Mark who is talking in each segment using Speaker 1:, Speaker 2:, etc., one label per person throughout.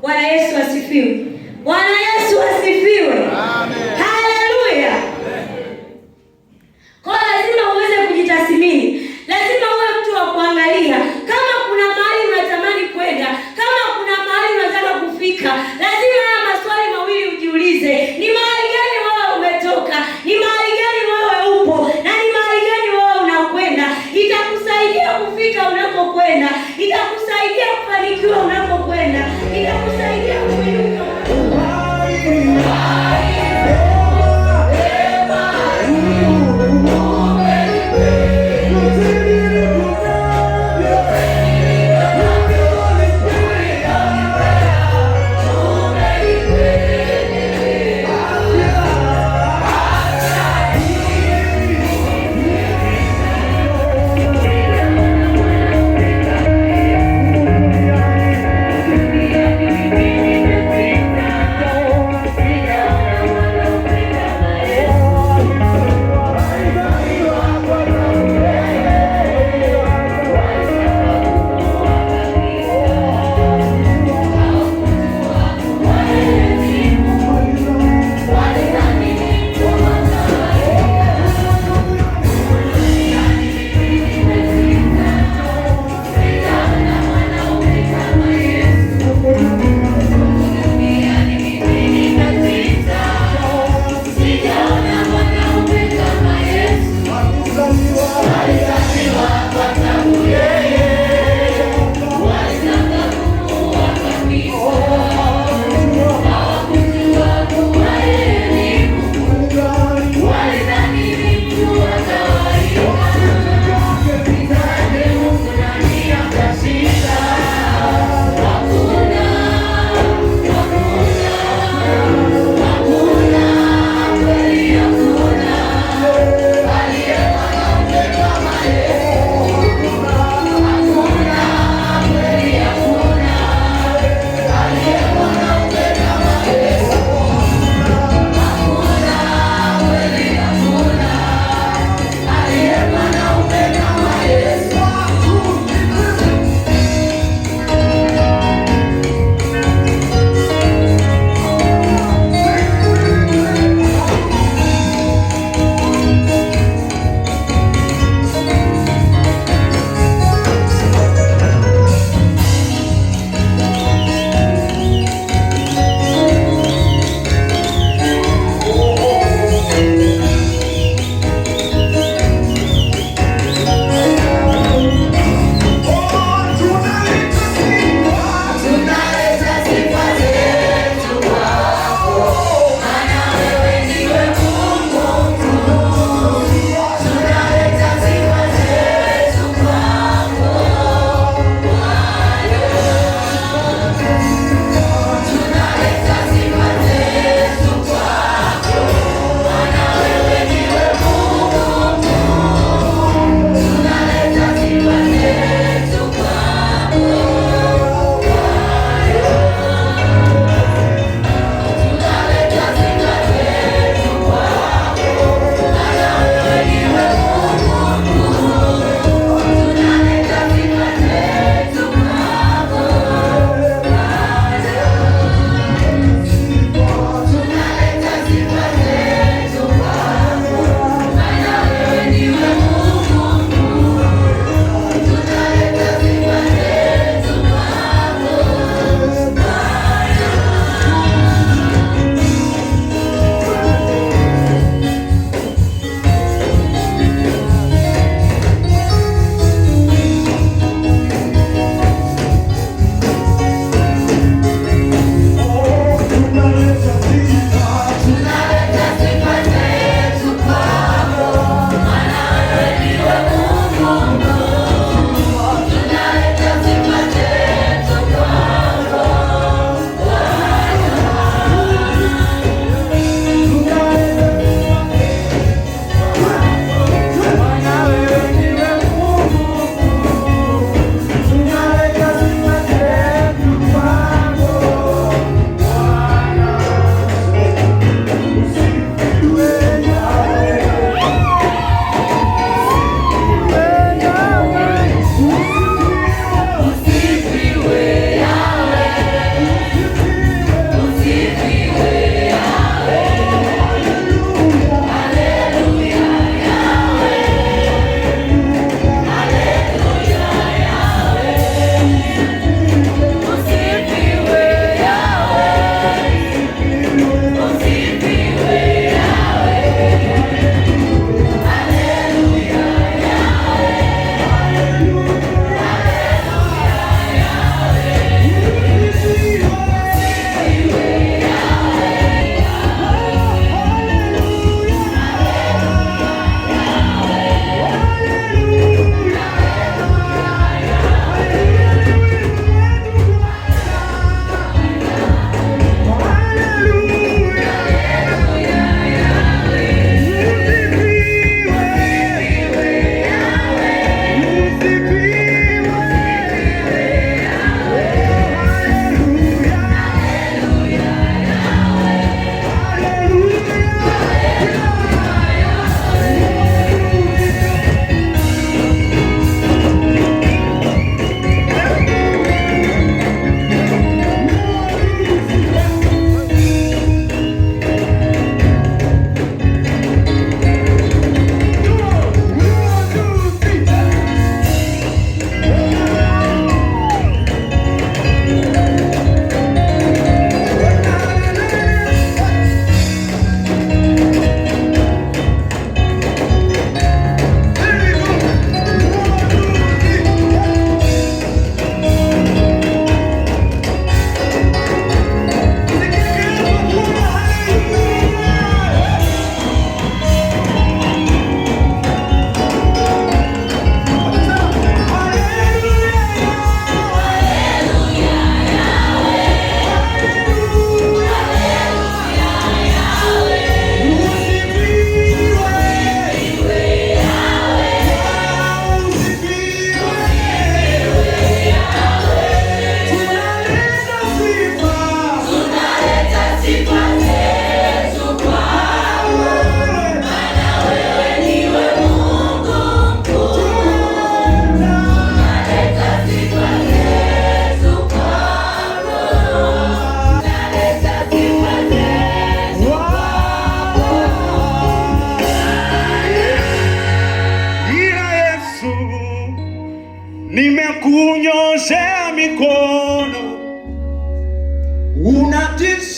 Speaker 1: Bwana Yesu asifiwe. Bwana Yesu asifiwe.
Speaker 2: Amen.
Speaker 1: Haleluya. Kwa lazima uweze kujitathmini. Lazima uwe mtu wa kuangalia. Kama kuna mahali unatamani kwenda, kama kuna mahali unataka kufika, lazima haya maswali mawili ujiulize. Ni mahali gani wewe umetoka? Ni mahali gani wewe upo? Na ni mahali gani wewe unakwenda? Itakusaidia kufika unapokwenda. Itakusaidia kufanikiwa unapokwenda. Itakusaidia kuinuka unapokwenda.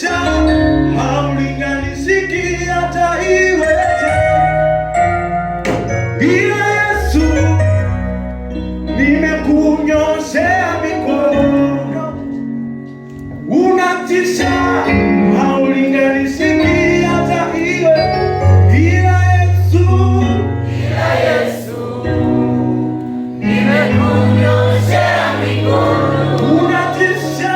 Speaker 2: unatisha, haulinganisiki hata iweje. Ila Yesu, nimekunyoshea mikono, unatisha, haulinganisiki hata iweje. Ila Yesu, nimekunyoshea mikono, unatisha,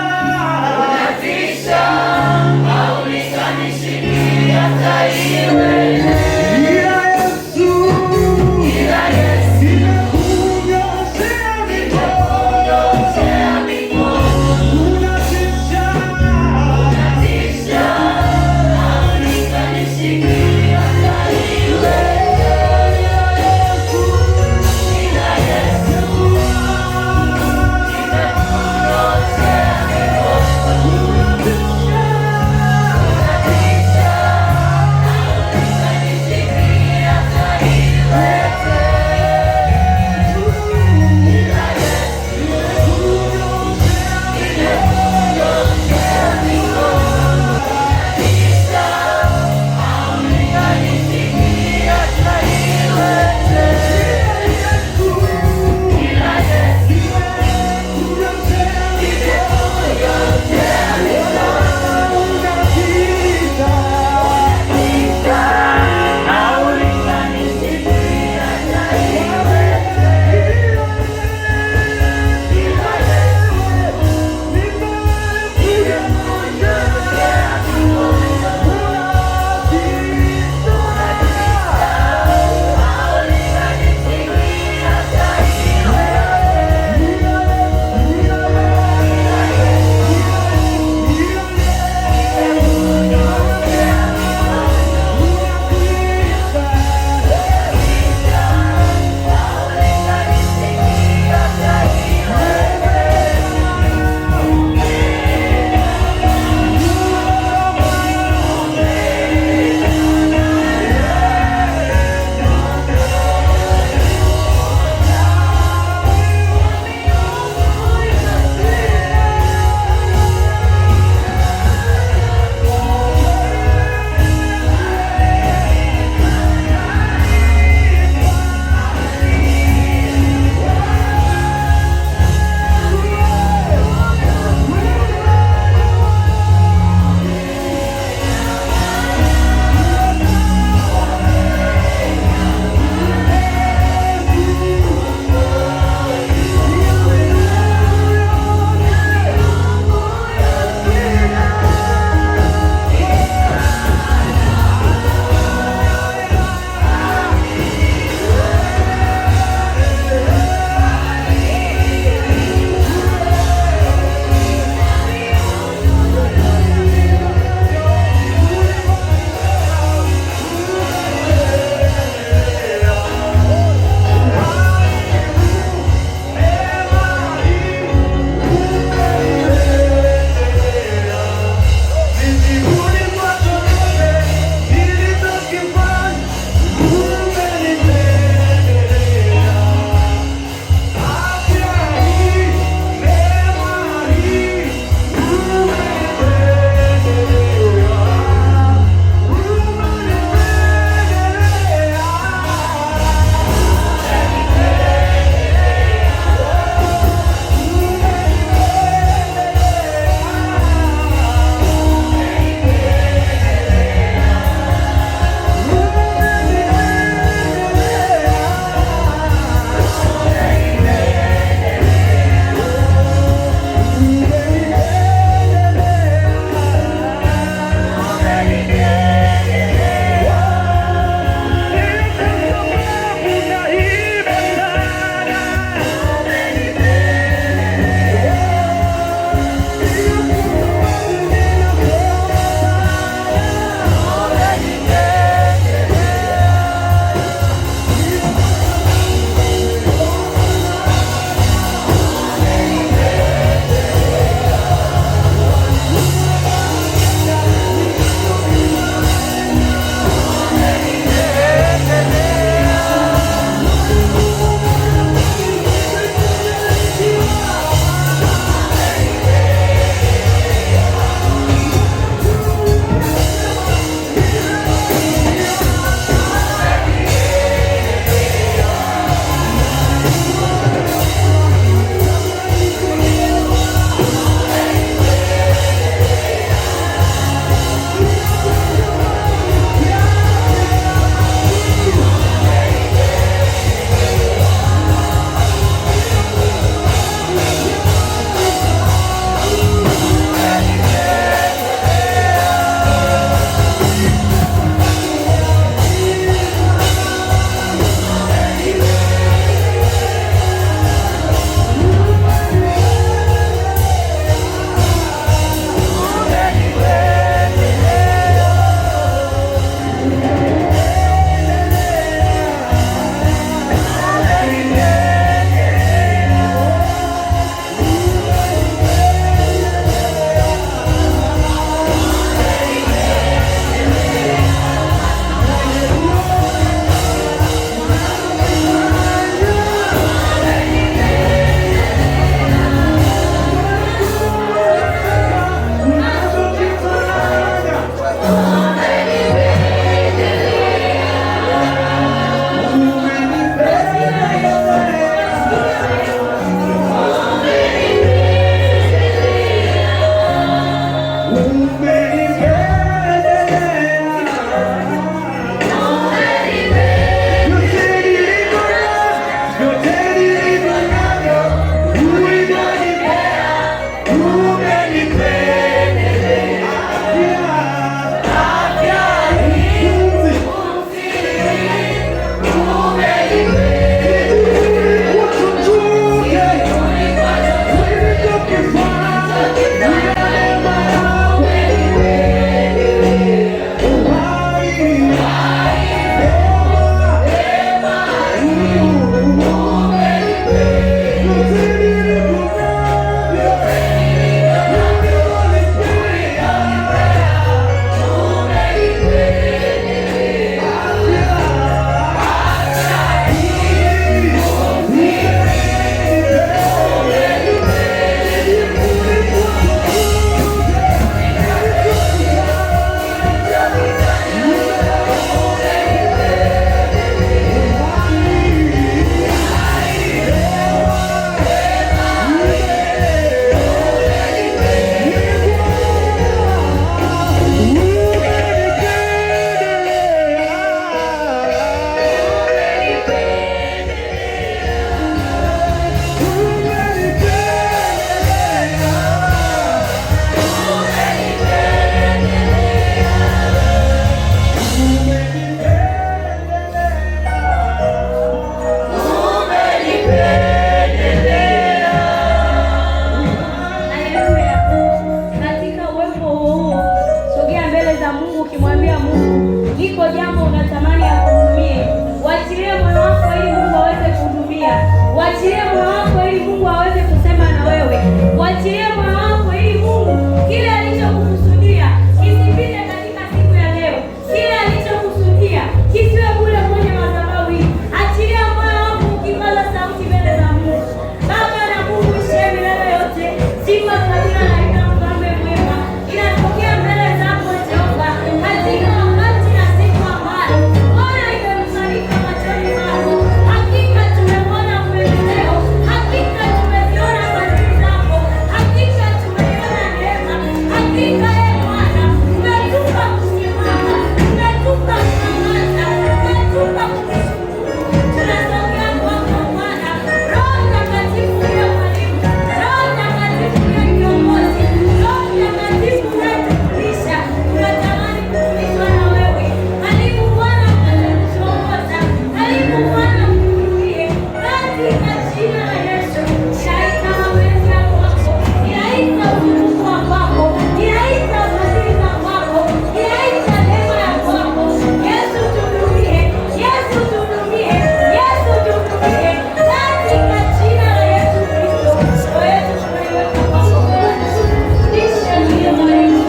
Speaker 1: liko jambo unatamani akuhudumie, wachilie moyo wako ili Mungu aweze kuhudumia. Wachilie moyo wako ili Mungu aweze kusema na wewe. Wachilie moyo wako ili Mungu kile alichokukusudia kisipite katika siku ya leo. Kile alichokusudia kisiwe bure kwenye madhabahu hii. Achilia moyo wako ukipaza sauti mbele za Mungu. Baba na Mungu shie milele yote, sifa kwa jina la ina mfalme mwema inatokea mbele zako Jehova, katika wakati na siku ambayo Bwana imemsalika machoni mwako. Hakika tumemwona upendeleo, hakika tumeziona fadhili zako, hakika tumeiona neema, hakika Bwana umetupa kusimama, umetupa kunyamaza, umetupa kukushukuru. Tunasogea kwako Bwana, Roho Mtakatifu ya mwalimu, Roho Mtakatifu ya kiongozi, Roho Mtakatifu unayetufundisha. Tunatamani kufundishwa na wewe. Karibu Bwana upate kutuongoza, karibu Bwana utuhudumie katika jina la Yesu. Shaita mapenzi ya kwako, inaita utukufu wa kwako, inaita fadhili za kwako, inaita neema ya kwako. Yesu tuhudumie, Yesu tuhudumie, Yesu tuhudumie katika jina la Yesu Kristo. Roho yetu tunaiweka kwako Bwana. Fundisha ndiye mwalimu.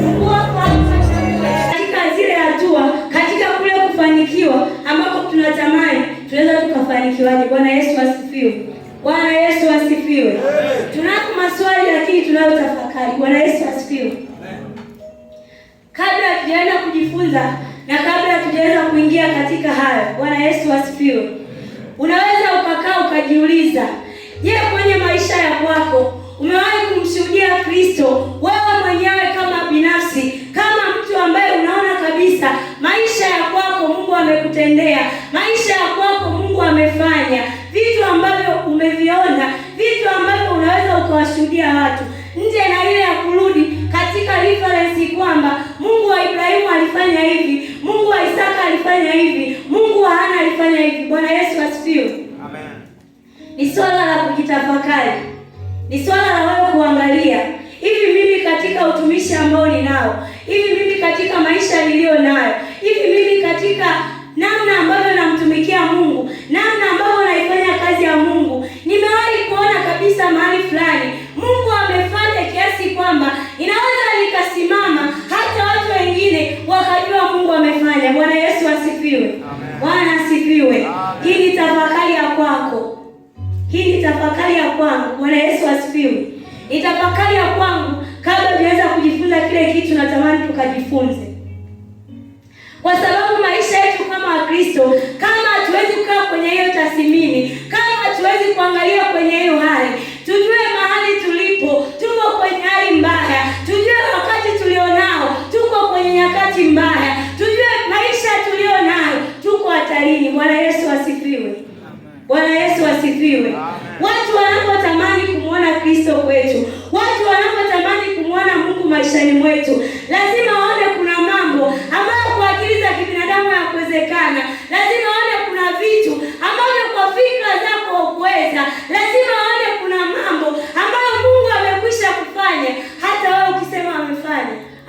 Speaker 1: Mungu wako katika zile hatua, katika kule kufanikiwa ambapo tunatamani tunaweza tukafanikiwaje. Bwana Yesu asifiwe. Bwana Yesu asifiwe. Tunako maswali lakini tunayotafakari. Bwana Yesu asifiwe. Kabla hatujaenda kujifunza na kabla hatujaweza kuingia katika hayo, Bwana Yesu asifiwe. Unaweza ukakaa ukajiuliza, je, kwenye maisha ya kwako umewahi kumshuhudia Kristo wewe mwenyewe kama binafsi, kama mtu ambaye unaona kabisa maisha ya kwako Mungu amekutendea, maisha ya kwako Mungu amefanya vitu ambavyo umeviona, vitu ambavyo unaweza ukawashuhudia watu nje na ile ya kurudi katika reference kwamba Mungu wa Ibrahimu alifanya hivi, Mungu wa Isaka alifanya hivi, Mungu wa Hana alifanya hivi. Bwana Yesu asifiwe. Amen. Ni swala la kujitafakari. Ni swala la wewe kuangalia, hivi mimi katika utumishi ambao ninao, hivi mimi katika maisha niliyo nayo, hivi mimi katika namna ambavyo namtumikia Mungu, namna ambavyo naifanya kazi ya Mungu, nimewahi kuona kabisa mahali fulani Mungu amefanya kiasi kwamba inaweza nikasimama hata watu wengine wakajua Mungu amefanya. Bwana Yesu asifiwe. Bwana asifiwe. Hii ni tafakari ya kwako. Hii ni tafakari ya kwangu. Bwana Yesu asifiwe. Ni tafakari ya kwangu kabla tuweza kujifunza kile kitu natamani tukajifunze. Kwa sababu maisha yetu kama Wakristo, kama hatuwezi kukaa kwenye hiyo tathmini, kama hatuwezi kuangalia kwenye hiyo hali, tujue mahali tulipo, tuko kwenye hali mbaya, tujue wakati tulionao, tuko kwenye nyakati mbaya, tujue maisha tulionayo, tuko hatarini. Bwana Yesu asifiwe. Bwana Yesu asifiwe. Watu wanapotamani kumwona Kristo kwetu, watu wanapotamani kumwona Mungu maishani mwetu, lazima waone kuna mambo ambayo kwa akili za kibinadamu hayakuwezekana. Lazima waone kuna vitu ambavyo kwa fikra zako hukuweza. Lazima waone kuna mambo ambayo Mungu amekwisha kufanya, hata wewe ukisema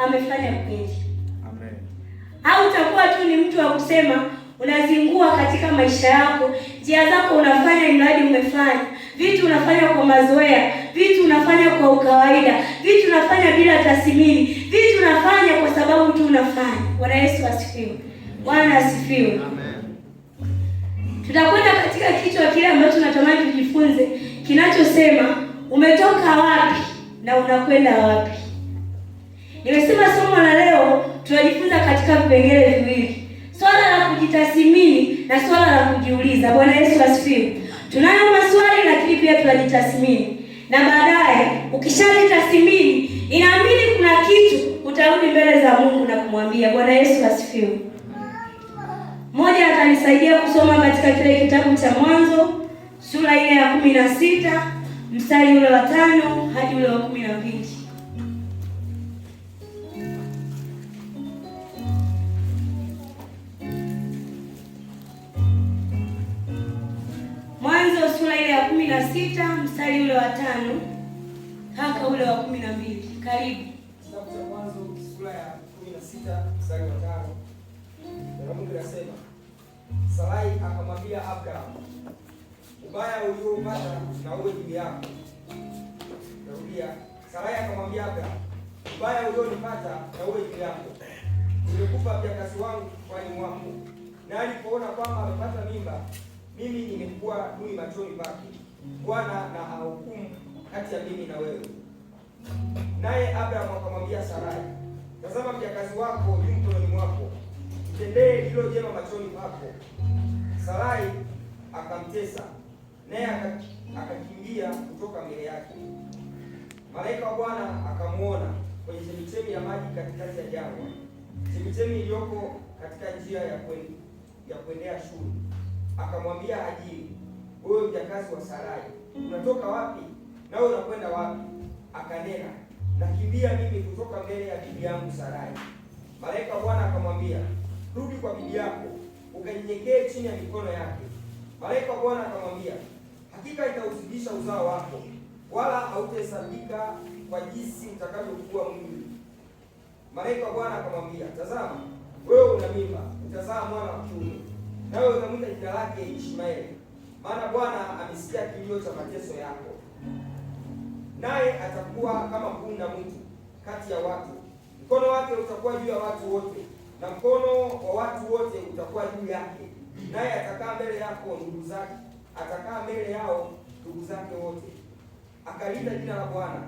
Speaker 1: amefanya kweli. Amen. Au utakuwa tu ni mtu wa kusema unazingua katika maisha yako, njia zako unafanya mradi umefanya, vitu unafanya kwa mazoea, vitu unafanya kwa ukawaida, vitu unafanya bila tathmini, vitu unafanya kwa sababu tu unafanya. Bwana Yesu asifiwe. Bwana asifiwe. Amen. Tutakwenda katika kichwa kile ambacho natamani tujifunze, kinachosema umetoka wapi na unakwenda wapi. Nimesema somo la leo tunajifunza katika vipengele viwili. Swala la kujitathmini na swala la kujiuliza. Bwana Yesu asifiwe. Tunayo maswali lakini pia tunajitathmini. Na baadaye ukishajitathmini, inaamini kuna kitu utarudi mbele za Mungu na kumwambia. Bwana Yesu asifiwe. Mmoja atanisaidia kusoma katika kile kitabu cha Mwanzo sura ile ya 16 mstari ule wa 5 hadi ule wa 12. Mwanzo sura ile ya 16 mstari ule wa 5 haka ule wa 12. Karibu.
Speaker 3: Kitabu cha Mwanzo sura ya 16 mstari wa 5. Neno Mungu linasema, Sarai akamwambia Abraham, ubaya ulioupata na uwe juu yako. Narudia, Sarai akamwambia Abraham, ubaya ulionipata na uwe juu yako. Nimekupa mjakazi wangu kifuani mwako, na alipoona kwamba amepata mimba, mimi nimekuwa duni machoni pake. Bwana na ahukumu kati ya mimi na wewe. Naye Abraham akamwambia Sarai, tazama mjakazi wako yu mkononi mwako, mtendee lilo jema machoni pako. Sarai akamtesa, naye akakimbia kutoka mbele yake. Malaika wa Bwana akamuona kwenye chemichemi ya maji katikati ya jangwa, chemichemi iliyoko katika njia ya kuendea Shuri. Akamwambia Hajiri, wewe mjakazi wa Sarai, unatoka wapi nawe unakwenda wapi? Akanena, nakimbia mimi kutoka mbele ya bibi yangu Sarai. Malaika wa Bwana akamwambia, rudi kwa bibi yako, ukanyenyekee chini ya mikono yake. Malaika wa Bwana akamwambia, hakika itauzidisha uzao wako, wala hautahesabika kwa jinsi utakavyokuwa mwingi. Malaika wa Bwana akamwambia, tazama, wewe una mimba, utazaa mwana wa kiume, nawe utamwita jina lake Ishmaeli, maana Bwana amesikia kilio cha mateso yako. Naye atakuwa kama punda mwitu kati ya watu, mkono wake utakuwa juu ya watu wote, na mkono wa watu wote utakuwa juu yake. Naye atakaa mbele yako ndugu zake, atakaa mbele yao ndugu zake wote. Akalinda jina la Bwana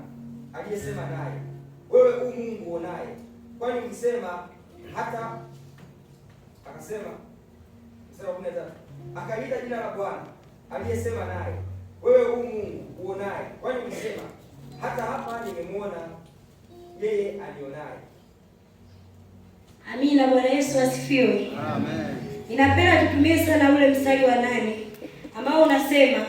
Speaker 3: aliyesema naye, wewe u Mungu uonaye, kwani ulisema hata akasema. Akalinda jina la Bwana aliyesema naye, wewe u Mungu uonaye, kwani ulisema hata hapa nimemwona yeye alionaye.
Speaker 1: Amina. Bwana Yesu asifiwe.
Speaker 2: Amen.
Speaker 1: Ninapenda tutumie sana ule mstari wa 8 ambao unasema,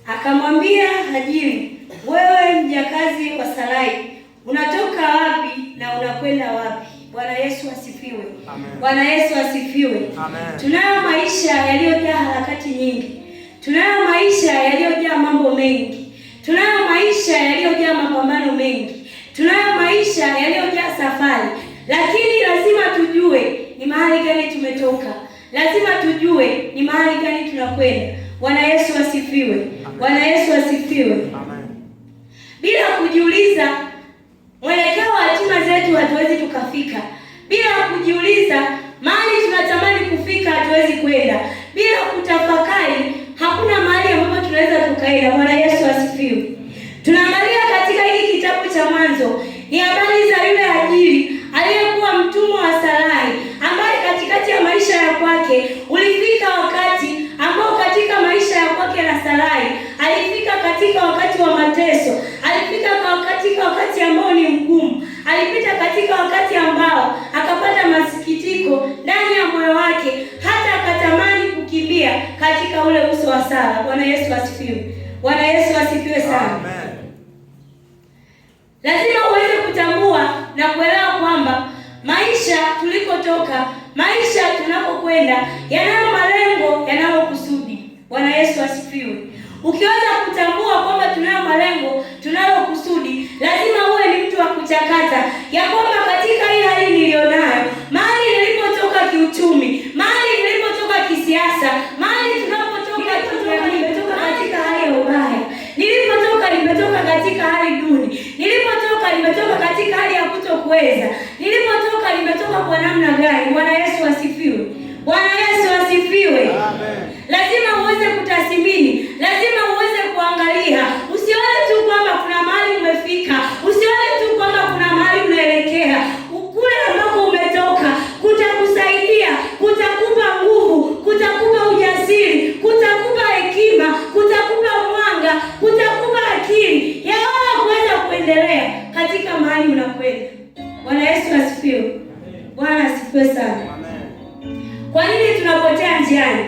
Speaker 1: akamwambia Hajiri, wewe mjakazi wa Sarai, unatoka wapi na unakwenda wapi? Bwana Yesu asifiwe.
Speaker 2: Amen.
Speaker 1: Bwana Yesu asifiwe.
Speaker 2: Amen.
Speaker 1: Tunayo maisha yaliyojaa harakati nyingi. Tunayo maisha yaliyojaa mambo mengi. Tunayo maisha yaliyojaa mapambano mengi. Tunayo maisha yaliyojaa safari. Lakini lazima tujue ni mahali gani tumetoka. Lazima tujue ni mahali gani tunakwenda. Bwana Yesu asifiwe. Bwana Yesu asifiwe.
Speaker 2: Amen.
Speaker 1: Bila kujiuliza mwelekeo wa hatima zetu hatuwezi tukafika. Bila kujiuliza mahali tunatamani kufika hatuwezi kwenda. Bila kutafakari hakuna mahali ambapo tunaweza tukaenda. Bwana Yesu asifiwe. Tunaangalia katika hiki kitabu cha Mwanzo ni habari za yule Hajiri aliyekuwa mtumwa wa Sarai, ambaye katikati ya maisha ya kwake ulifika wakati ambao katika maisha ya kwake na Sarai alifika katika wakati wa mateso, alifika katika wakati ambao ni mgumu, alipita katika wakati ambao akapata masikitiko ndani ya moyo wake, hata akatamani kukimbia katika ule uso wa Sara. Bwana Yesu asifiwe. Bwana Yesu asifiwe sana.
Speaker 2: Amen.
Speaker 1: Lazima uweze kutambua na kuelewa kwamba maisha tulikotoka, maisha tunapokwenda yanayo malengo, yanayo kusudi. Bwana Yesu asifiwe. Ukiweza kutambua kwamba tunayo malengo, tunayo kusudi, lazima uwe ni mtu wa kuchakata ya kwamba katika hii hali nilionayo, mahali nilipotoka kiuchumi, mahali nilipotoka kisiasa, mahali tunapotoka nimetoka katika hali ya ubaya, nilipotoka nimetoka katika hali duni, nilipotoka nimetoka katika hali ya kutokuweza, nilipotoka nimetoka kwa namna gani? Bwana Yesu asifiwe. Bwana Yesu asifiwe.
Speaker 2: Amen.
Speaker 1: Lazima uweze kutathmini, lazima uweze kuangalia. Usione tu kwamba kuna mahali umefika, usione tu kwamba kuna mahali unaelekea. Kule ambako umetoka kutakusaidia, kutakupa nguvu, kutakupa ujasiri, kutakupa hekima, kutakupa mwanga, kutakupa akili ya wewe kuweza kuendelea katika mahali unakwenda. Bwana Yesu asifiwe. Bwana asifiwe sana. Kwa nini tunapotea njiani?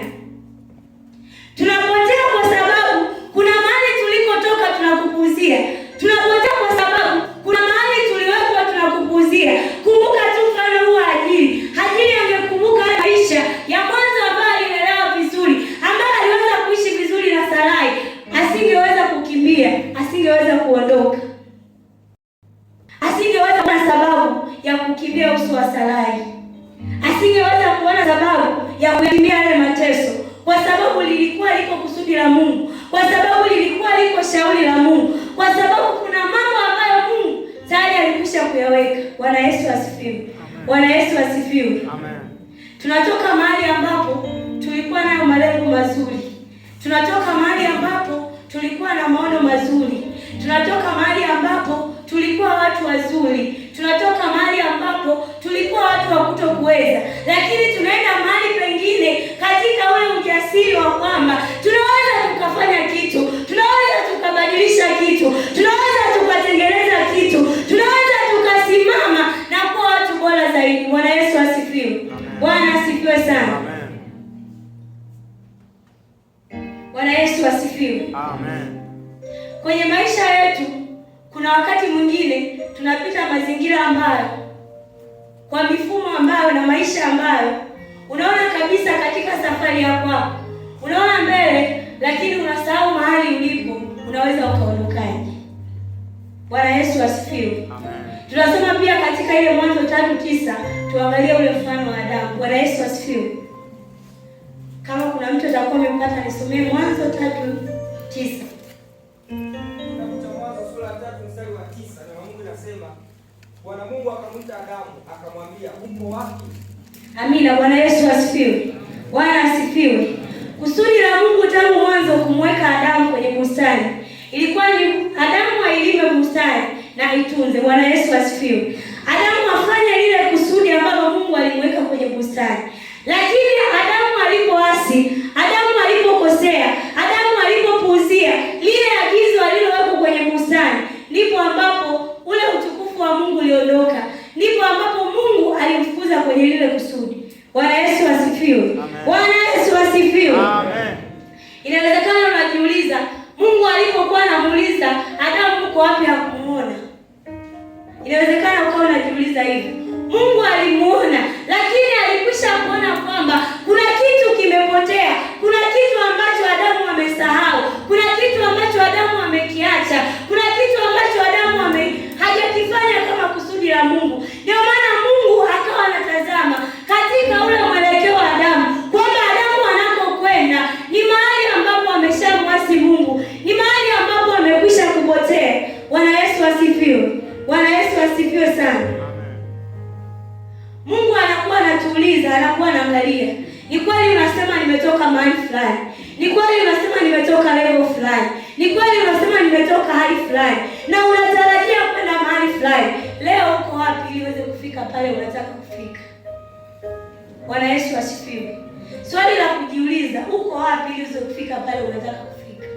Speaker 1: Tunapotea kwa sababu kuna mahali tulikotoka tunakupuzia. Tunapotea kwa sababu kuna mahali tuliwekwa tunakupuzia. Kumbuka tu mfano huu Hajiri. Hajiri angekumbuka maisha ya mwanzo ambayo alielewa vizuri, ambaye aliweza kuishi vizuri na Sarai, asingeweza kukimbia, asingeweza kuondoka. Asingeweza kwa sababu ya kukimbia uso wa Sarai. asingeweza kuona sababu ya kuyakimbia yale mateso, kwa sababu lilikuwa liko kusudi la Mungu, kwa sababu lilikuwa liko shauri la Mungu, kwa sababu kuna mambo ambayo Mungu tayari alikwisha kuyaweka. Bwana Yesu asifiwe. Bwana Yesu asifiwe. Amen. Tunatoka mahali ambapo tulikuwa nayo malengo mazuri. Tunatoka mahali ambapo tulikuwa na maono mazuri. Tunatoka mahali ambapo tulikuwa watu wazuri. Tunatoka mahali ambapo tulikuwa watu wa kutokuweza. Lakini tunaenda mahali pengine katika ule ujasiri wa kwamba tunaweza tukafanya kitu. Tunaweza tukabadilisha kitu. Tunaweza tukatengeneza kitu. Tunaweza tukasimama na kuwa watu bora zaidi. Bwana Yesu asifiwe. Bwana asifiwe sana. Amen. Bwana Yesu asifiwe. Amen. Kwenye maisha yetu kuna wakati mwingine tunapita mazingira ambayo, kwa mifumo ambayo na maisha ambayo unaona kabisa katika safari ya kwako unaona mbele, lakini unasahau mahali ulipo, unaweza ukaondokaje. Bwana Yesu asifiwe. Amen. Tunasoma pia katika ile Mwanzo 3:9, tuangalie ule mfano wa Adamu. Bwana Yesu asifiwe. Kama kuna mtu atakuwa amepata, nisomee Mwanzo 3:9.
Speaker 3: Bwana Mungu akamwita Adamu akamwambia, upo wapi?
Speaker 1: Amina. Bwana Yesu asifiwe. Bwana asifiwe. Kusudi la Mungu tangu mwanzo kumweka Adamu kwenye bustani ilikuwa ni Adamu ailime bustani na aitunze. Bwana Yesu asifiwe. Adamu afanye lile kusudi ambalo Mungu alimweka kwenye bustani. Lakini Adamu alipoasi, Adamu alipokosea, Adamu alipopuuzia lile agizo alilowekwa kwenye bustani, ndipo ambapo ule utukufu wa Mungu uliondoka. Ndipo ambapo Mungu alimfukuza kwenye lile kusudi. Bwana Yesu asifiwe. Bwana Yesu asifiwe. Amen. Inawezekana unajiuliza, Mungu alipokuwa anamuuliza Adamu uko wapi, hakumuona. Inawezekana ukawa unajiuliza hivi. Mungu alimuona, lakini alikwisha kuona kwamba kuna kitu kimepotea, kuna kitu ambacho Adamu amesahau, kuna kitu ambacho Adamu amekiacha, kuna kitu ambacho Adamu hajakifanya kama kusudi la Mungu. Ndio maana Mungu akawa anatazama katika ule mwelekeo wa Adamu, kwamba Adamu anakokwenda ni mahali ambapo ameshamwasi Mungu, ni mahali ambapo amekwisha kupotea. Bwana Yesu asifiwe. Bwana Yesu asifiwe sana. Mungu anakuwa anatuuliza, anakuwa anaangalia, ni kweli unasema nimetoka mahali fulani, ni kweli unasema nimetoka level fulani, ni kweli unasema nimetoka hali fulani na unatarajia kwenda mahali fulani. Leo uko wapi ili uweze kufika pale unataka kufika? Bwana Yesu asifiwe. Swali la kujiuliza, uko wapi ili uweze kufika pale unataka kufika?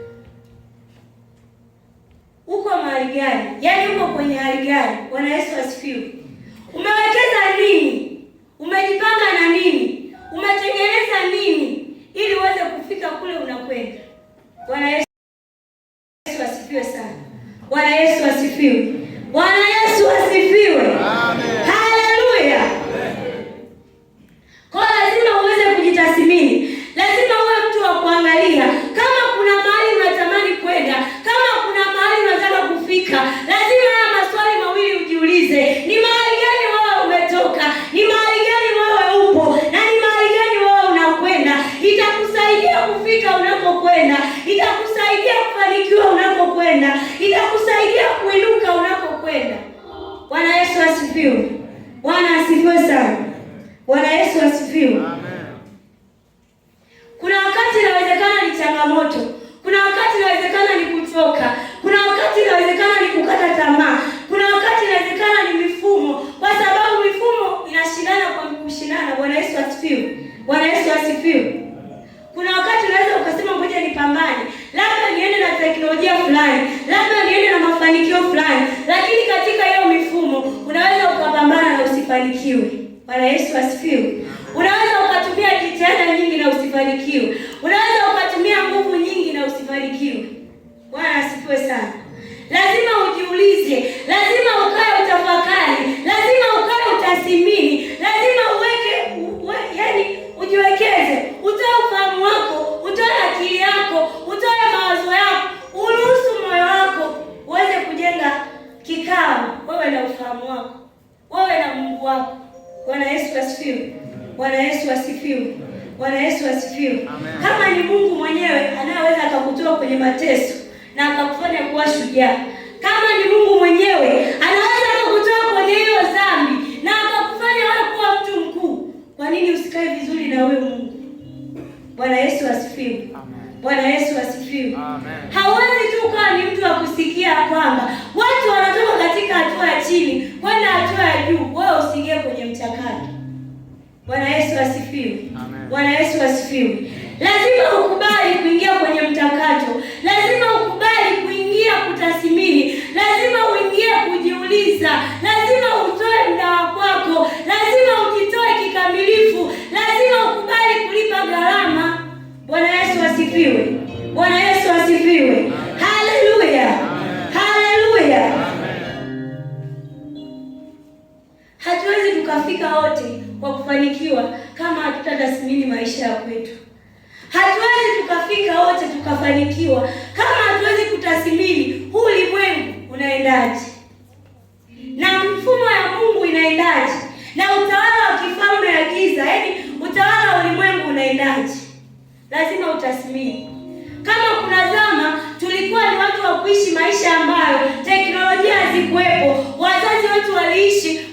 Speaker 1: Uko mahali gani? Yaani uko kwenye hali gani? Bwana Yesu asifiwe. Umewekeza nini? Umejipanga na nini? Umetengeneza nini ili uweze kufika kule unakwenda? Bwana Yesu asifiwe sana. Bwana Yesu asifiwe. Bwana Yesu asifiwe. Amen. Haleluya. Kwa lazima uweze kujitathmini. Lazima uwe mtu wa kuangalia. Kama kuna mahali unatamani kwenda, kama kuna mahali unataka kufika, lazima haya maswali mawili ujiulize. Ni mahali gani wewe umetoka? Ni mahali gani wewe upo? Na ni mahali gani wewe unakwenda? Itakusaidia kufika unakokwenda. Itakusaidia kufanikiwa unakokwenda. Itakusaidia kuinuka unakokwenda. Bwana Yesu asifiwe. Bwana asifiwe sana. Bwana Yesu asifiwe. Amen. Kuna wakati inawezekana ni changamoto. Kuna wakati inawezekana ni kuchoka. Kuna wakati inawezekana ni kukata tamaa. Kuna wakati inawezekana ni mifumo, kwa sababu mifumo inashindana kwa kushindana. Bwana Yesu asifiwe. Bwana Yesu asifiwe. Kuna wakati unaweza ukasema ngoja nipambane, labda niende na teknolojia fulani, labda niende na mafanikio fulani, lakini katika hiyo mifumo unaweza ukapambana na usifanikiwe. Bwana Yesu asifiwe. Unaweza ukatumia jitihada nyingi na usifanikiwe. Unaweza ukatumia nguvu nyingi na usifanikiwe. Bwana asifiwe sana. Lazima ujiulize, lazima ukae utafakari, lazima ukae utathmini, lazima yaani ujiwekeze, utoe ufahamu wako, utoe akili yako, utoe mawazo yako, uruhusu moyo wako uweze kujenga kikao, wewe na ufahamu wako, wewe na Mungu wako. Bwana Yesu asifiwe. Bwana Yesu asifiwe. Bwana Yesu asifiwe. Kama ni Mungu mwenyewe anayeweza akakutoa kwenye mateso na akakufanya kuwa shujaa. Kama ni Mungu mwenyewe anaweza akakutoa kwenye hiyo dhambi na akakufanya wewe kuwa mtu mkuu. Kwa nini usikae vizuri na wewe Mungu? Bwana Yesu asifiwe. Bwana Yesu asifiwe. Hauwezi tu kuwa ni mtu wa kusikia kwamba watu wanatoka katika hatua ya chini kwenda hatua ya juu, wewe usiingie kwenye mchakato. Bwana Yesu asifiwe. Bwana Yesu asifiwe. Lazima ukubali kuingia kwenye mchakato. Lazima ukubali kuingia kutathmini. Lazima uingie kujiuliza. Lazima utoe muda wako. Lazima ujitoe kikamilifu. Lazima ukubali kulipa gharama. Bwana Yesu asifiwe. Bwana Yesu asifiwe. Haleluya. Haleluya. Hatuwezi tukafika wote kwa kufanikiwa kama hatutatathmini maisha ya kwetu. Hatuwezi tukafika wote tukafanikiwa kama hatuwezi kutathmini huu ulimwengu unaendaje, na mfumo ya Mungu inaendaje, na utawala wa kifalme ya giza, yaani utawala wa ulimwengu unaendaje. Lazima utathmini. Kama kuna zama tulikuwa ni watu wa kuishi maisha ambayo teknolojia hazikuwepo, wazazi wetu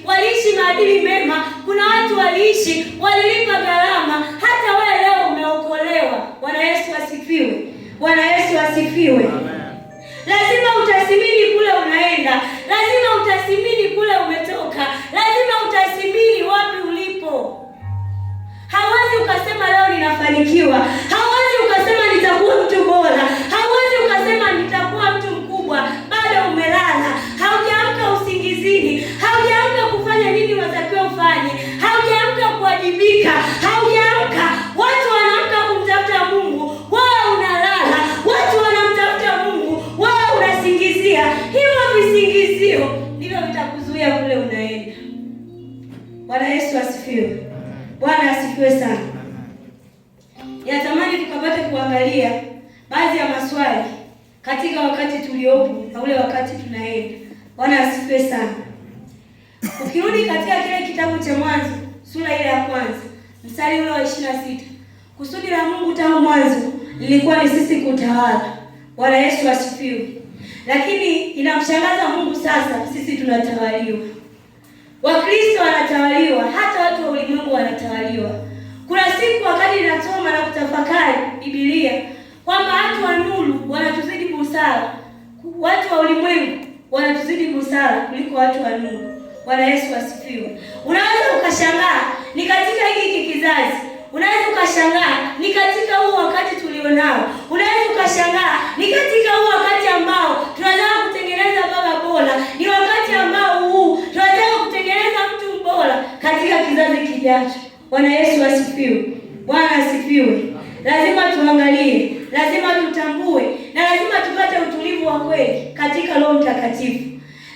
Speaker 1: waliishi maadili mema, kuna watu walilipa gharama, hata wewe leo umeokolewa. Bwana Yesu asifiwe. Bwana Yesu asifiwe. Lazima utathmini kule unaenda. Lazima utathmini kule umetoka. Lazima utathmini wapi ulipo. Hauwezi ukasema leo ninafanikiwa. Hauwezi ukasema nitakuwa mtu bora. Hauwezi ukasema nitakuwa mtu mkubwa. Bado umelala. Haujaamka usingizini. Haujaamka kufanya nini unatakiwa ufanye. Haujaamka kuwajibika. Haujaamka. Watu wanaamka kumtafuta Mungu, wewe unalala. Watu wanamtafuta Mungu, wewe unasingizia. Hivyo visingizio ndivyo vitakuzuia kule unaenda. Bwana Yesu asifiwe. Bwana asifiwe sana. Natamani tukapate kuangalia baadhi ya maswali katika wakati tuliopo na ule wakati tunaenda. Bwana asifiwe sana. Ukirudi katika kile kitabu cha Mwanzo sura ile ya kwanza mstari ule wa 26, kusudi la Mungu tangu mwanzo lilikuwa ni sisi kutawala. Bwana Yesu asifiwe. Lakini inamshangaza Mungu sasa sisi tunatawaliwa. Wakristo wanatawaliwa, hata watu wa ulimwengu wanatawaliwa. Kuna siku wakati ninasoma na kutafakari Biblia kwamba watu wa nuru wanatuzidi busara, watu wa ulimwengu wanatuzidi busara kuliko watu wa nuru. Bwana Yesu asifiwe. Unaweza ukashangaa ni katika hiki kizazi. Unaweza ukashangaa ni katika huu wakati tulionao. Unaweza ukashangaa ni katika huu wakati ambao tunataka kutengeneza baba bora. Ni wakati ambao huu tunataka kutengeneza mtu bora katika kizazi kijacho. Bwana Yesu asifiwe. Bwana asifiwe. Lazima tuangalie, lazima tutambue, na lazima tupate utulivu wa kweli katika Roho Mtakatifu.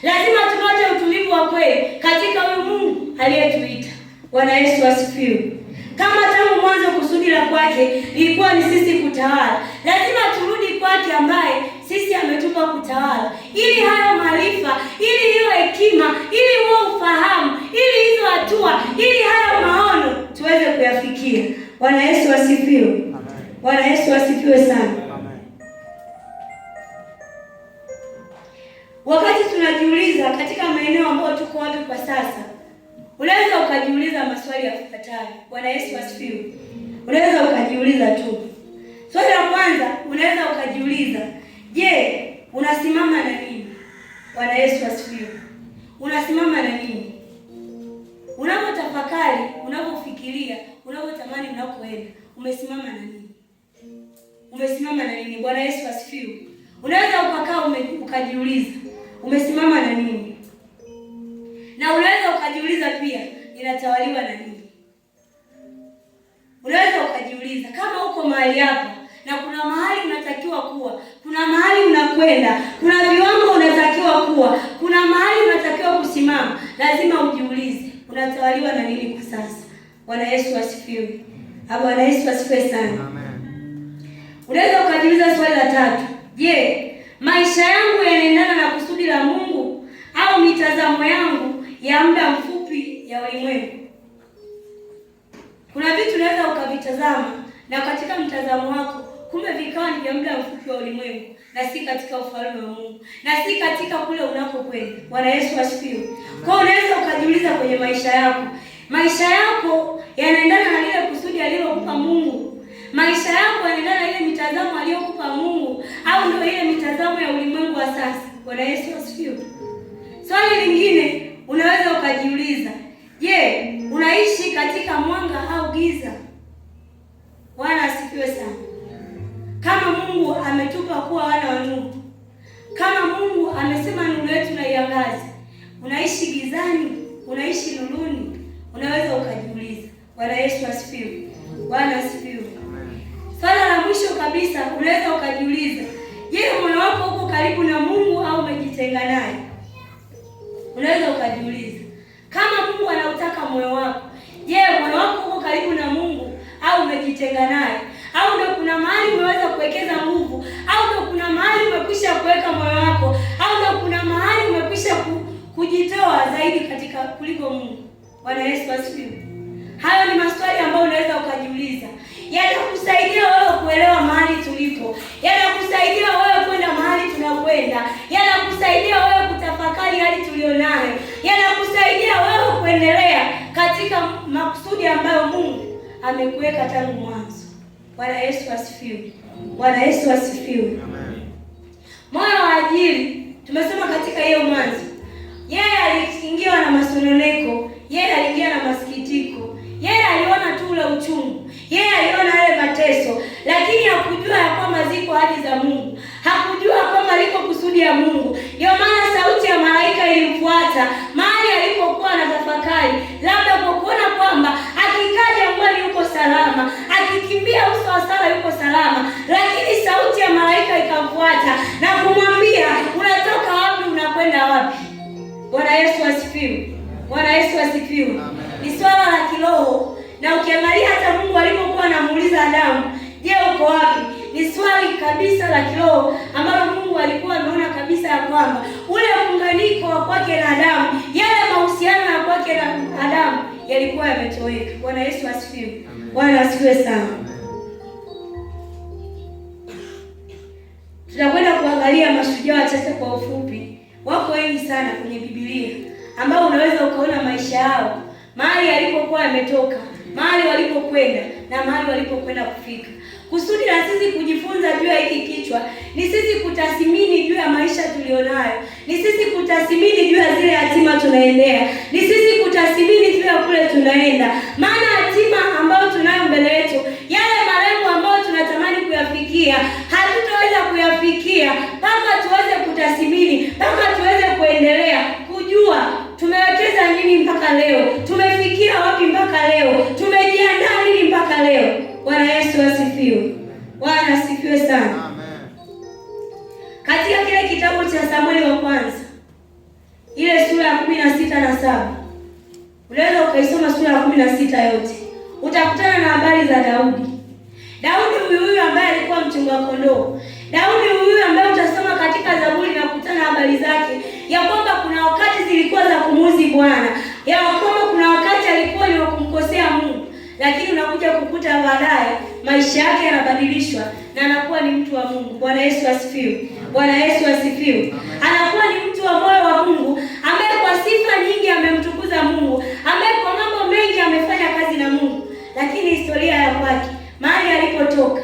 Speaker 1: Lazima tupate utulivu wa kweli katika huyu Mungu aliyetuita. Bwana Yesu asifiwe. Kama tangu mwanzo kusudi la kwake lilikuwa ni sisi kutawala, lazima turudi kwake ambaye sisi ametupa kutawala, ili hayo maarifa, ili hiyo hekima, ili huo ufahamu, ili hizo hatua, ili hayo maono tuweze kuyafikia. Bwana Yesu asifiwe. Bwana Yesu asifiwe sana. Wakati tunajiuliza katika maeneo ambayo tuko wapi kwa sasa, unaweza ukajiuliza maswali yafuatayo. Bwana Yesu asifiwe. Unaweza ukajiuliza tu. Swali la kwanza, unaweza ukajiuliza, je, unasimama na nini? Bwana Yesu asifiwe. Unasimama na nini? Unapotafakari, unapofikiria, unapotamani unakoenda, umesimama na nini? Umesimama na nini? Bwana Yesu asifiwe. Unaweza ukakaa ukajiuliza, umesimama na nini? Na unaweza ukajiuliza pia, ninatawaliwa na nini? Unaweza ukajiuliza kama uko mahali hapa na kuna mahali unatakiwa kuwa, kuna mahali unakwenda, kuna viwango unatakiwa kuwa, kuna mahali unatakiwa kusimama, lazima ujiulize, unatawaliwa na nini kwa sasa? Bwana Yesu asifiwe. Bwana Yesu asifiwe sana. Amen. Unaweza ukajiuliza swali la tatu, je, maisha yangu yanaendana na kusudi la Mungu au mitazamo yangu ya muda mfupi ya ulimwengu? Kuna vitu unaweza ukavitazama na katika mtazamo wako kumbe vikawa ni vya muda mfupi wa ulimwengu na si katika ufalme wa Mungu na si katika kule unakokwenda. Bwana Yesu asifiwe. Kwa hiyo unaweza ukajiuliza kwenye maisha yako yanaendana na lile kusudi alilokupa Mungu? Maisha yako yanaendana na ile mitazamo aliyokupa Mungu au ndio ile mitazamo ya ulimwengu wa sasa? Bwana Yesu asifiwe. Swali lingine unaweza ukajiuliza, je, unaishi katika mwanga au giza? Bwana asifiwe sana. Kama Mungu ametupa kuwa wana wa nuru, kama Mungu amesema nuru yetu na iangaze, unaishi gizani, unaishi nuruni? Unaweza ukajiuliza. Bwana Yesu asifiwe. Bwana asifiwe. Swala la mwisho kabisa unaweza ukajiuliza, je, moyo wako uko karibu na Mungu au umejitenga naye? Unaweza ukajiuliza. Kama Mungu anautaka moyo wako, je, moyo wako uko karibu na Mungu au umejitenga naye? Au ndio kuna mahali umeweza kuwekeza nguvu, au ndio kuna mahali umekwisha kuweka moyo wako, au ndio kuna mahali umekwisha kujitoa zaidi katika kuliko Mungu? Bwana Yesu asifiwe. Hayo ni maswali ambayo unaweza ukajiuliza. Yatakusaidia wewe kuelewa mahali tulipo. Yatakusaidia wewe kwenda mahali tunakwenda. Yatakusaidia wewe kutafakari hali tulionayo. Yatakusaidia wewe kuendelea katika makusudi ambayo Mungu amekuweka tangu mwanzo. Bwana Yesu asifiwe. Bwana Yesu asifiwe. Amen. Moyo wa Hajiri tumesema katika hiyo mwanzo. Yeye aliingiwa na masononeko, yeye aliingia na masikitiko. Yeye aliona tu ule uchungu. Yeye aliona yale mateso, lakini hakujua ya kwamba ziko ahadi za Mungu. Hakujua kwamba liko kusudi ya Mungu. Ndio maana sauti ya malaika ilimfuata mahali alipokuwa anatafakari, labda kwa kuona kwamba akikaa jangwani yuko salama, akikimbia uso wa Sara yuko salama, lakini sauti ya malaika ikamfuata na kumwambia, unatoka wapi, unakwenda wapi? Bwana Yesu asifiwe. Bwana Yesu asifiwe. Ni swala la kiroho, na ukiangalia hata Mungu alipokuwa anamuuliza Adamu, je, uko wapi? Ni swali kabisa la kiroho ambalo Mungu alikuwa ameona kabisa ya kwamba ule muunganiko wa kwake na Adamu, yale mahusiano ya kwake na Adamu yalikuwa yametoweka. Bwana Yesu asifiwe. Bwana asifiwe sana. Tutakwenda kuangalia mashujaa wachache kwa ufupi. Wako wengi sana kwenye Biblia ambao unaweza ukaona maisha yao, mahali alipokuwa yametoka, mahali walipokwenda na mahali walipokwenda kufika. Kusudi la sisi kujifunza juu ya hiki kichwa ni sisi kutathmini juu ya maisha tulionayo, ni sisi kutathmini juu ya zile hatima tunaendea, ni sisi kutathmini juu ya kule tunaenda. Maana hatima ambayo tunayo mbele yetu, yale malengo ambayo tunatamani kuyafikia, hatutaweza kuyafikia mpaka tuweze kutathmini, mpaka tuweze kuendelea kujua tumewekeza nini mpaka leo, tumefikia wapi mpaka leo, tumejiandaa nini mpaka leo. Bwana Yesu asifiwe. Bwana asifiwe sana. Amen. Katika kile kitabu cha Samueli wa kwanza, ile sura ya 16 na 7, unaweza ukaisoma sura ya 16 yote, utakutana na habari za Daudi. Daudi huyu ambaye alikuwa mchunga kondoo. Daudi huyu ambaye utasoma katika Zaburi na kukutana habari zake ya kwamba kuna wakati zilikuwa za kumuudhi Bwana, ya kwamba kuna wakati alikuwa ni wa kumkosea Mungu, lakini unakuja kukuta baadaye maisha yake yanabadilishwa na anakuwa ni mtu wa Mungu. Bwana Yesu asifiwe. Bwana Yesu asifiwe. Anakuwa ni mtu wa moyo wa Mungu ambaye kwa sifa nyingi amemtukuza Mungu, ambaye kwa mambo mengi amefanya kazi na Mungu, lakini historia ya kwake, mahali alipotoka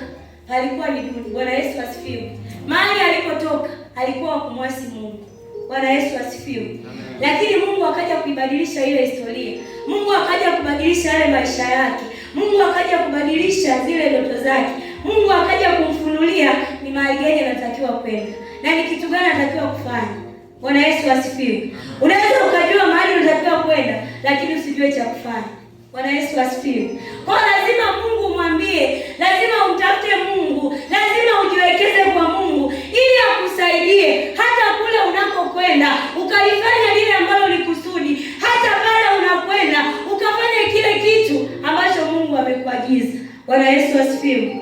Speaker 1: alikuwa ni duni. Bwana Yesu asifiwe. Mahali alipotoka alikuwa kumwasi Mungu. Bwana Yesu asifiwe. Lakini Mungu akaja kuibadilisha ile historia. Mungu akaja kubadilisha yale maisha yake. Mungu akaja kubadilisha zile ndoto zake. Mungu akaja kumfunulia ni mahali gani anatakiwa kwenda na ni kitu gani anatakiwa kufanya. Bwana Yesu asifiwe. Unaweza ukajua mahali unatakiwa kwenda lakini usijue cha kufanya. Bwana Yesu asifiwe. Kwa lazima Mungu mwambie, lazima umtafute Mungu, lazima ujiwekeze kwa Mungu ili akusaidie hata kule unakokwenda, ukalifanya lile ambalo likusudi, hata pale unakwenda ukafanya kile kitu ambacho Mungu amekuagiza. Bwana Yesu asifiwe.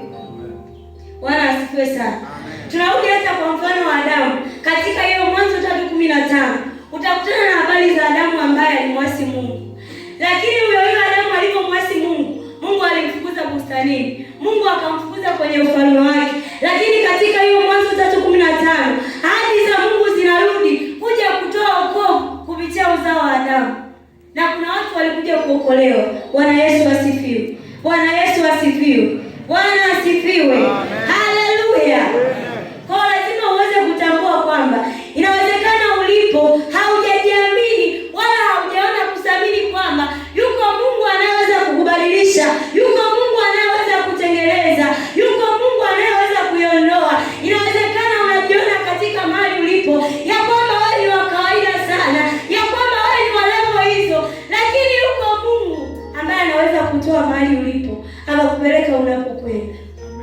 Speaker 1: Bwana asifiwe sana. Tunarudi hata kwa mfano wa Adamu. Katika hiyo Mwanzo 3:15 utakutana na habari za Adamu ambaye alimwasi Mungu. Lakini huyo Adamu alipomwasi Mungu, Mungu alimfukuza bustanini, Mungu akamfukuza kwenye ufalme wake. Lakini katika hiyo Mwanzo 3:15 ahadi za Mungu zinarudi kuja kutoa wokovu kupitia uzao wa Adamu, na kuna watu walikuja kuokolewa. Bwana Yesu asifiwe! Bwana Yesu asifiwe! Bwana asifiwe! Haleluya! Kwa lazima uweze kutambua kwamba inawezekana ulipo haujajiamini wala haujaona kuthamini kwamba yuko Mungu anayeweza kukubadilisha, yuko Mungu anayeweza kutengeneza, yuko Mungu anayeweza kuiondoa. Inawezekana unajiona katika mahali ulipo ya kwamba wewe ni wa kawaida sana, ya kwamba wewe ni wa level hizo, lakini yuko Mungu ambaye anaweza kutoa mahali ulipo akakupeleka unapokwenda.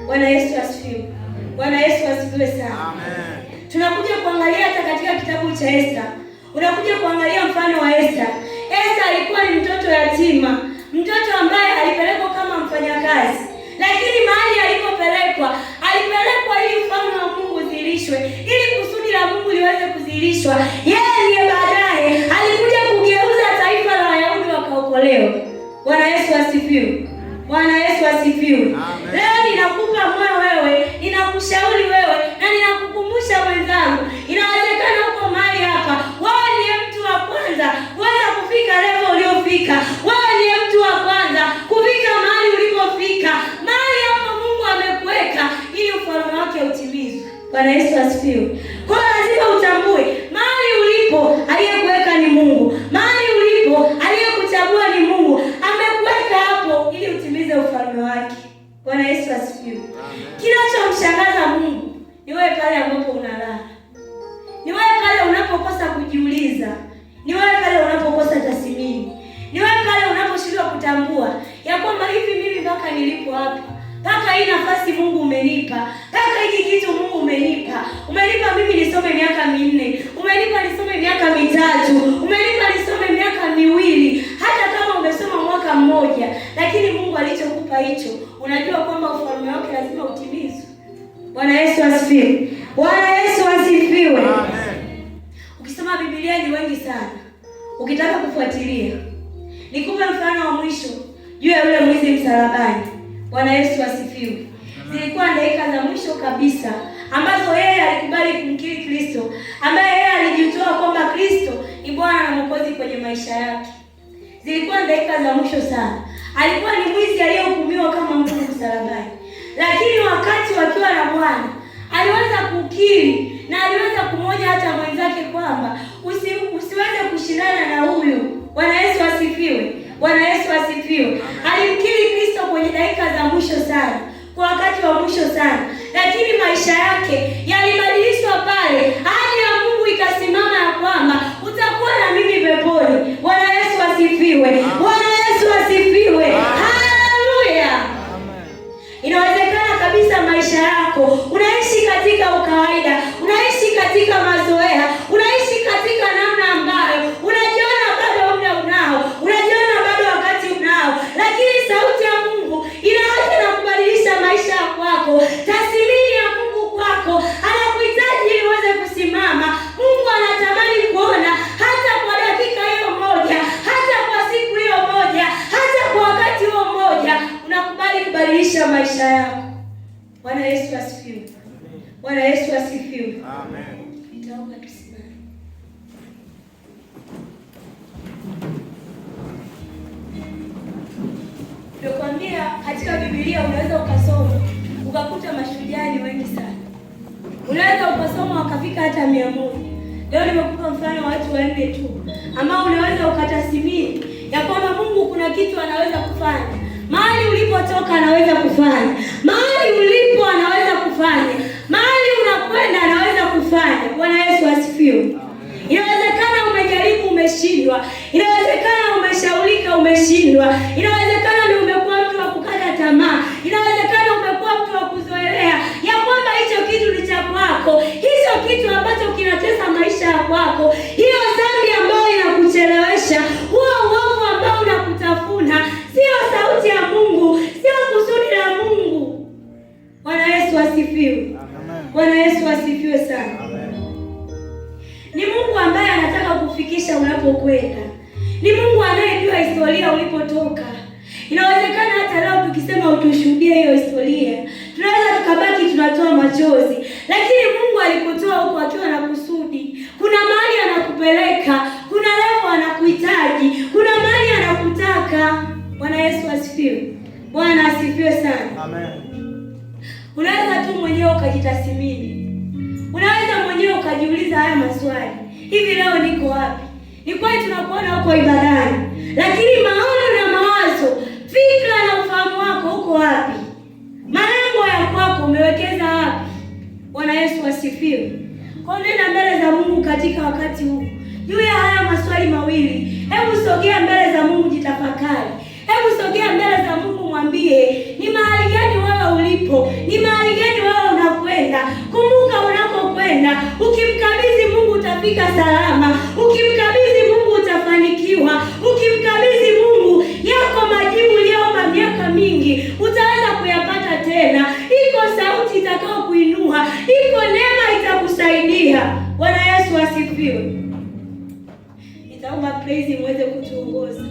Speaker 1: Bwana Yesu asifiwe! Bwana Yesu asifiwe sana. Amen. Tunakuja kuangalia hata katika kitabu cha Esta. Unakuja kuangalia mfano wa Esta. Esta alikuwa ni mtoto yatima, mtoto ambaye alipelekwa kama mfanyakazi. Lakini mahali alipopelekwa ili ufalme wa Mungu udhihirishwe, ili kusudi la Mungu liweze kudhihirishwa. Yeye ndiye baadaye alikuja kugeuza taifa la Wayahudi wakaokolewa. Bwana Yesu asifiwe! Bwana Yesu asifiwe! Leo ninakupa moyo wewe, ninakushauri wewe, na ninakukumbusha mwenzangu, inawezekana uko mahali hapa, wewe ndiye mtu wa kwanza kuweza kufika level uliofika. Wewe ndiye mtu wa kwanza kufika mahali ulipofika, mahali hapo Mungu amekuweka ili ufalme wake utimizwe. Bwana Yesu asifiwe! Kwa lazima utambue mahali ulipo aliyekuweka ni Mungu, mahali ulipo aliyekuchagua ni Mungu, amekuweka hapo ili utimize ufalme wake. Bwana Yesu asifiwe! Kinachomshangaza Mungu ni wewe pale ambapo unalala, ni wewe pale unapokosa kujiuliza, ni wewe pale unapokosa tathmini, ni wewe pale unaposhindwa kutambua ya kwamba hivi mimi mpaka nilipo hapa, mpaka hii nafasi Mungu umenipa, mpaka hiki kitu Mungu umenipa mimi nisome miaka 4, umenipa nisome miaka 3, umenipa nisome miaka 2, hata kama umesoma mwaka mmoja, lakini Mungu alichokupa hicho, unajua kwamba ufalme wake lazima utimizwe. Bwana Yesu asifiwe! Bwana Yesu asifiwe! Amen. Ukisoma Biblia ni wengi sana, ukitaka kufuatilia, nikupe mfano wa mwisho juu ya yule mwizi msalabani. Bwana Yesu asifiwe! Zilikuwa dakika za mwisho kabisa ambazo yeye alikubali kumkiri Kristo, ambaye yeye alijitoa kwamba Kristo ni Bwana na Mwokozi kwenye maisha yake. Zilikuwa dakika za mwisho sana. Alikuwa ni mwizi aliyehukumiwa kama mtu msalabani, lakini wakati wakiwa na Bwana aliweza kukiri na aliweza kumwonya hata mwenzake kwamba usiweze kushindana na huyu. Bwana Yesu asifiwe! Bwana Yesu asifiwe! Alimkiri Kristo kwenye dakika za mwisho sana, kwa wakati wa mwisho sana, lakini maisha yake yalibadilishwa pale. Ahadi ya Mungu ikasimama ya kwamba utakuwa na mimi peponi. Bwana Yesu asifiwe! Bwana Yesu asifiwe! Haleluya! Inawezekana kabisa maisha yako unaishi katika ukawaida, unaishi katika mazoea, unaishi katika namna ambayo unajiona bado muda unao, unajiona bado wakati unao, lakini sauti ya Mungu inaanza na kubadilisha maisha yako. Tathmini ya Mungu kwako anakuhitaji ili uweze kusimama. Mungu anatamani kuona hata kwa dakika hiyo moja, hata kwa siku hiyo moja, hata kwa wakati huo moja unakubali kubadilisha maisha yako. Bwana Yesu asifiwe! Bwana Yesu asifiwe! Amen. Nitaomba tusimame. Nakwambia katika Biblia unaweza ukasoma ukakuta mashujaa ni wengi sana. Unaweza ukasoma wakafika hata 100. Leo nimekupa mfano wa watu 4 tu ambao unaweza ukatathmini ya kwamba Mungu kuna kitu anaweza kufanya. Mahali ulipotoka anaweza kufanya, mahali ulipo anaweza kufanya, mahali unakwenda anaweza kufanya. Bwana Yesu asifiwe! Inawezekana umejaribu umeshindwa, inawezekana umeshaurika umeshindwa, inawezekana ndio umekuwa mtu wa kukata tamaa, inawezekana umekuwa mtu wa kuzoelea ya kwamba hicho kitu ni cha kwako, hicho kitu ambacho kinatesa maisha ya kwako, hiyo dhambi ambayo inakuchelewesha, huo uovu ambao unakutafuna, sio sauti ya Mungu, sio kusudi la Mungu. Bwana Yesu asifiwe! Bwana Yesu asifiwe sana. Ni Mungu ambaye anataka kufikisha unapokwenda. Ni Mungu anayejua historia ulipotoka. Inawezekana hata leo tukisema utushuhudie hiyo historia, tunaweza tukabaki tunatoa machozi, lakini Mungu alikutoa huko akiwa na kusudi. Kuna mahali anakupeleka, kuna level anakuhitaji, kuna mahali anakutaka. Bwana Yesu asifiwe. Bwana asifiwe sana.
Speaker 2: Amen.
Speaker 1: Unaweza tu mwenyewe ukajitathmini. Unaweza mwenyewe ukajiuliza haya maswali. Hivi leo niko wapi? Ni kweli tunakuona huko ibadani, lakini maono na mawazo, fikra na ufahamu wako uko wapi? Malengo ya kwako umewekeza wapi? Bwana Yesu asifiwe. Kwa nenda mbele za Mungu katika wakati huu juu ya haya maswali mawili. Hebu sogea mbele za Mungu, jitafakari. Hebu sogea mbele za Mungu, mwambie ni mahali gani wewe ulipo, ni mahali gani wewe unakwenda. Kumbuka unakokwenda, ukimkabidhi Mungu utafika salama, ukimkabidhi Mungu utafanikiwa, ukimkabidhi Mungu yako majibu uliyoomba miaka mingi utaweza kuyapata tena. Iko sauti itakao kuinua, iko neema itakusaidia. Bwana Yesu asifiwe. Nitaomba praise muweze kutuongoza.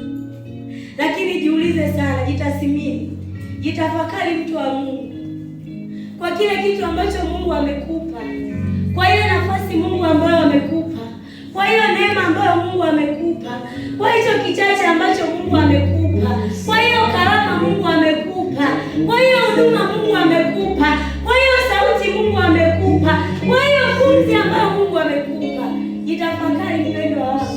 Speaker 1: Lakini jiulize sana, jitathmini, jitafakari mtu wa Mungu, kwa kile kitu ambacho Mungu amekupa, kwa ile nafasi Mungu ambayo amekupa, kwa hiyo neema ambayo Mungu amekupa, kwa hicho kichache ambacho Mungu amekupa, kwa hiyo karama Mungu amekupa, kwa hiyo huduma Mungu amekupa, kwa hiyo sauti Mungu amekupa, kwa hiyo pumzi ambayo Mungu amekupa. Jitafakari mpendo wako.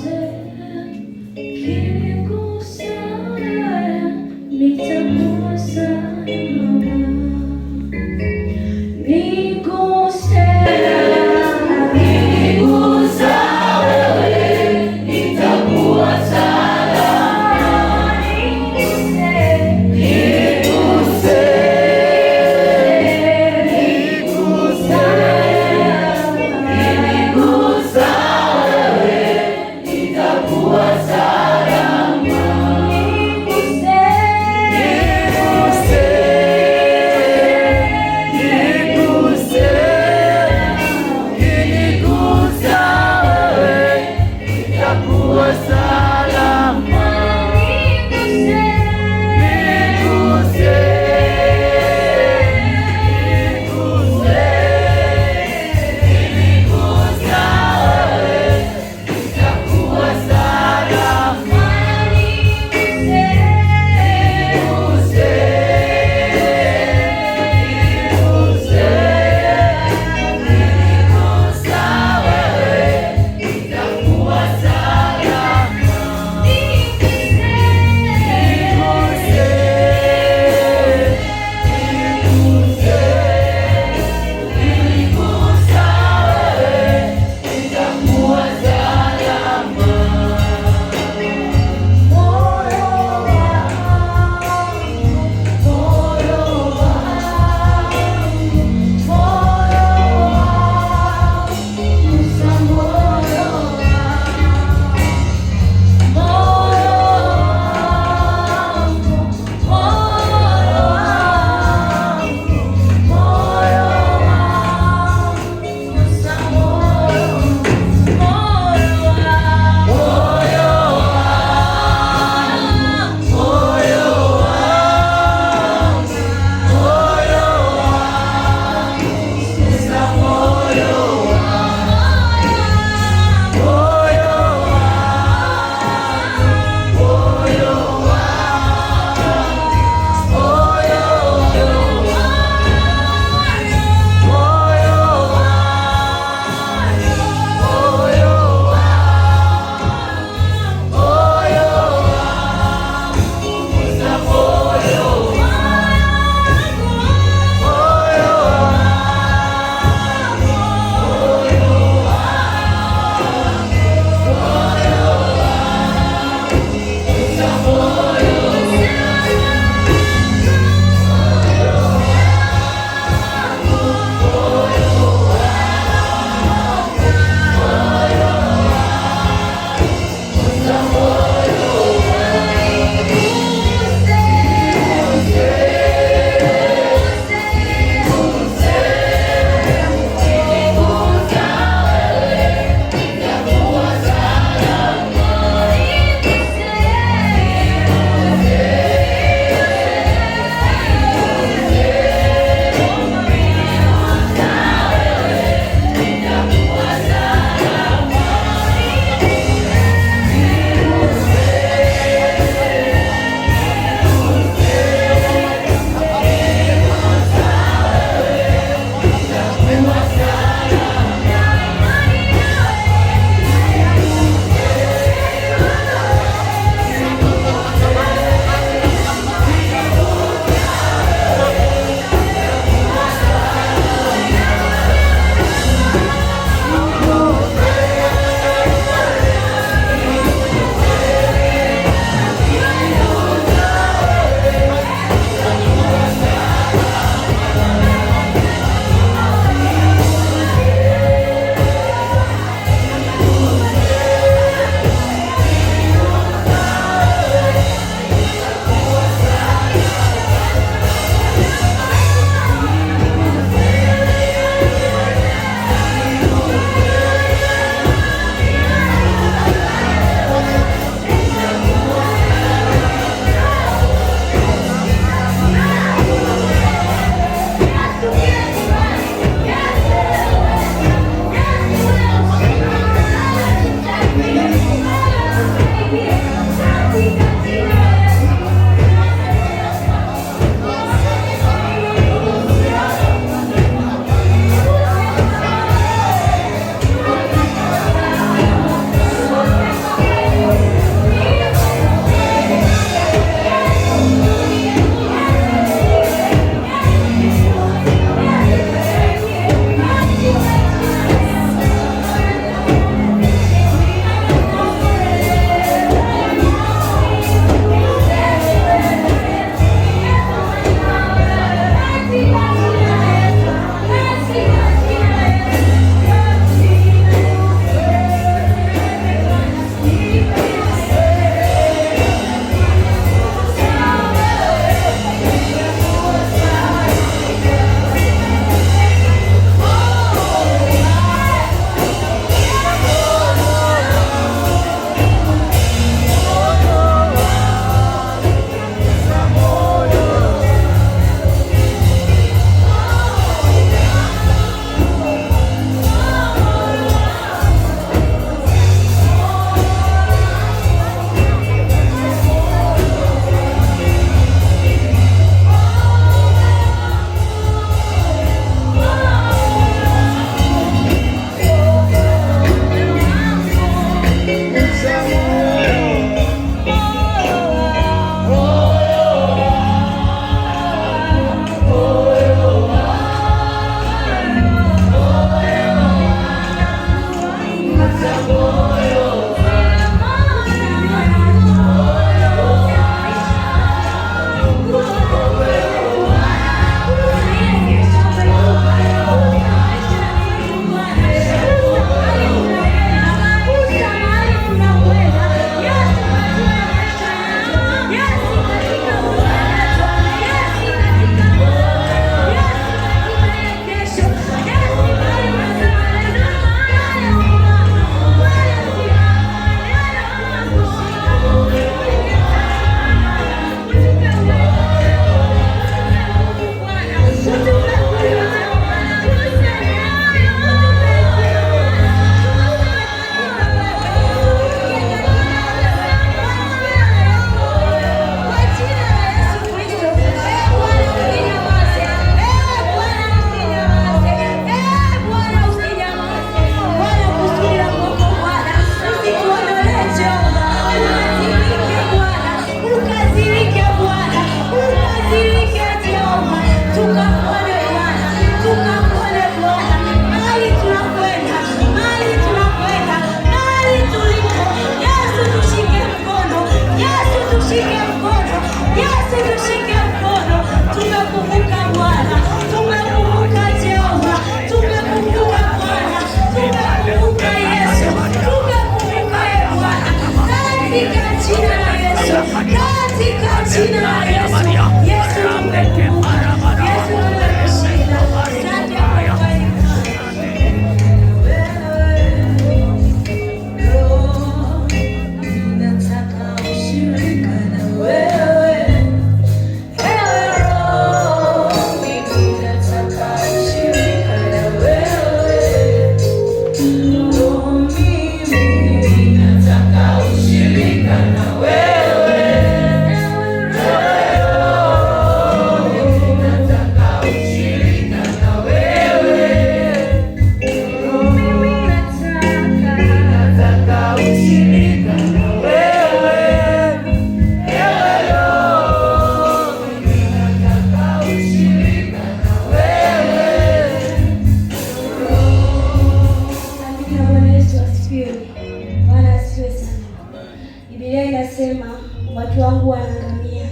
Speaker 1: watu wangu wanaangamia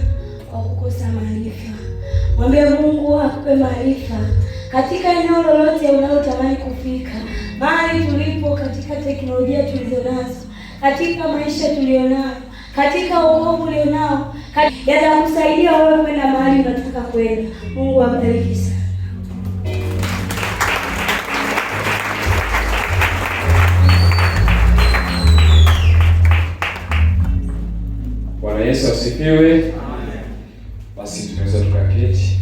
Speaker 1: kwa kukosa maarifa. Mwambie Mungu akupe maarifa katika eneo lolote unalotamani kufika, mahali tulipo, katika teknolojia tulizonazo, katika maisha tulionayo, katika wokovu ulionao, yatakusaidia wewe kwenda mahali unataka kwenda. Mungu abariki sana.
Speaker 4: Bwana Yesu asifiwe. Amen. Basi tunaweza tukaketi.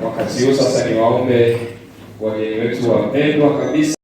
Speaker 4: Wakati huu sasa niwaombe wageni wetu wapendwa kabisa